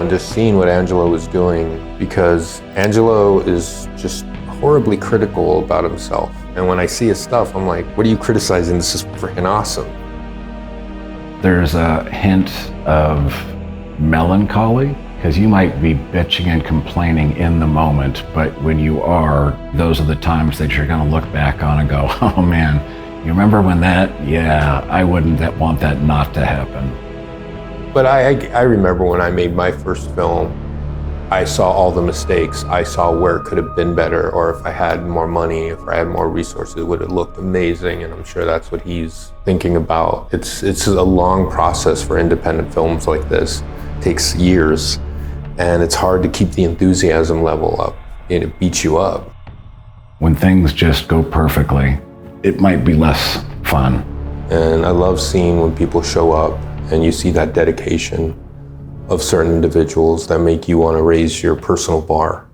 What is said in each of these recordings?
and just seeing what Angelo was doing, because Angelo is just horribly critical about himself. And when I see his stuff, I'm like, what are you criticizing? This is freaking awesome. There's a hint of melancholy, because you might be bitching and complaining in the moment, but when you are, those are the times that you're gonna look back on and go, oh man, you remember when that? Yeah, I wouldn't want that not to happen. But I remember when I made my first film, I saw all the mistakes. I saw where it could have been better, or if I had more money, if I had more resources, it would have looked amazing, and I'm sure that's what he's thinking about. It's a long process for independent films like this. It takes years, and it's hard to keep the enthusiasm level up, and it beats you up. When things just go perfectly, it might be less fun. And I love seeing when people show up and you see that dedication of certain individuals that make you want to raise your personal bar.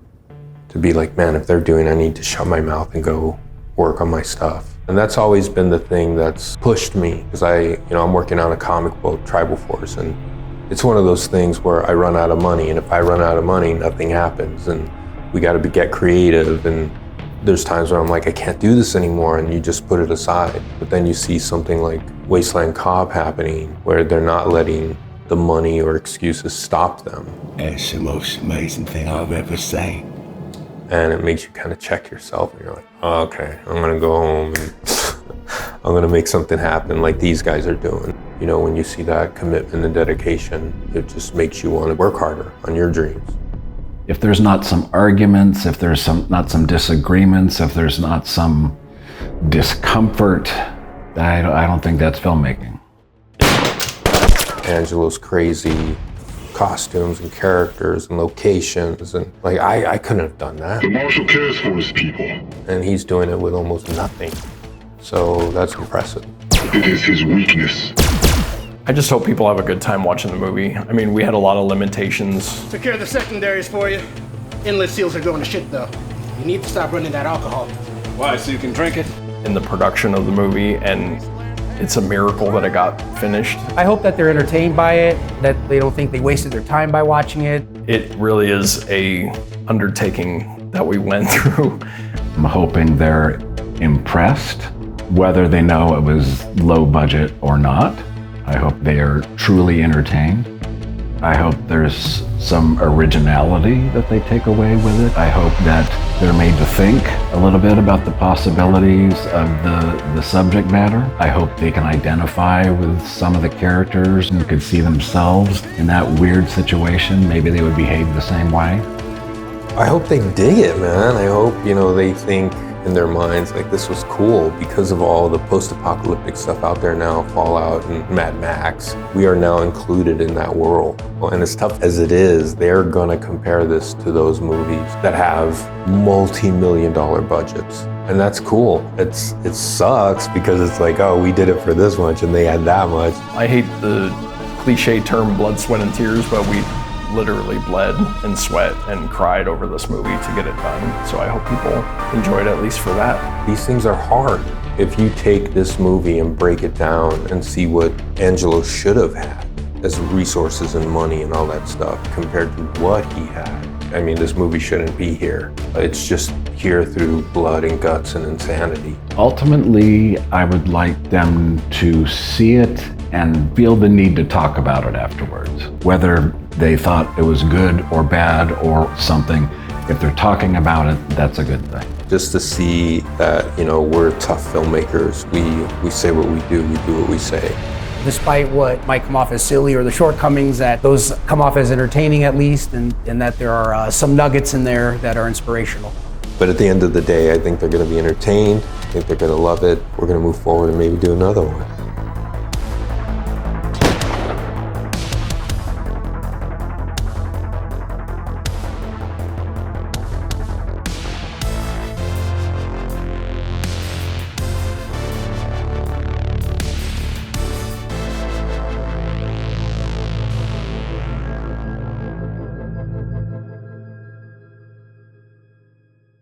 To be like, man, if they're doing, I need to shut my mouth and go work on my stuff. And that's always been the thing that's pushed me, because I'm working on a comic book, Tribal Force, and it's one of those things where I run out of money, and if I run out of money, nothing happens, and we got to get creative. And there's times where I'm like, I can't do this anymore, and you just put it aside. But then you see something like Wasteland Cop happening, where they're not letting the money or excuses stop them. That's the most amazing thing I've ever seen. And it makes you kind of check yourself, and you're like, oh, okay, I'm gonna go home and I'm gonna make something happen like these guys are doing. You know, when you see that commitment and dedication, it just makes you want to work harder on your dreams. If there's not some arguments, if there's not some disagreements, if there's not some discomfort, I don't think that's filmmaking. Angelo's crazy costumes and characters and locations, and like I couldn't have done that. The Marshal cares for his people. And he's doing it with almost nothing. So that's impressive. It is his weakness. I just hope people have a good time watching the movie. I mean, we had a lot of limitations. Took care of the secondaries for you. Inlet seals are going to shit though. You need to stop running that alcohol. Why, so you can drink it? In the production of the movie, and it's a miracle that it got finished. I hope that they're entertained by it, that they don't think they wasted their time by watching it. It really is a undertaking that we went through. I'm hoping they're impressed, whether they know it was low budget or not. I hope they are truly entertained. I hope there's some originality that they take away with it. I hope that they're made to think a little bit about the possibilities of the subject matter. I hope they can identify with some of the characters and could see themselves in that weird situation. Maybe they would behave the same way. I hope they dig it, man. I hope, they think in their minds like this was cool because of all the post-apocalyptic stuff out there now, Fallout and Mad Max. We are now included in that world. And as tough as it is, they're gonna compare this to those movies that have multi-million-dollar budgets. And that's cool. It sucks because it's like, oh, we did it for this much and they had that much. I hate the cliche term blood, sweat, and tears, but we literally bled and sweat and cried over this movie to get it done. So I hope people enjoyed it, at least for that. These things are hard. If you take this movie and break it down and see what Angelo should have had as resources and money and all that stuff compared to what he had, I mean, this movie shouldn't be here. It's just here through blood and guts and insanity. Ultimately, I would like them to see it and feel the need to talk about it afterwards. Whether they thought it was good or bad or something, if they're talking about it, that's a good thing. Just to see that, we're tough filmmakers. We say what we do what we say. Despite what might come off as silly or the shortcomings, that those come off as entertaining at least, and that there are some nuggets in there that are inspirational. But at the end of the day, I think they're gonna be entertained. I think they're gonna love it. We're gonna move forward and maybe do another one.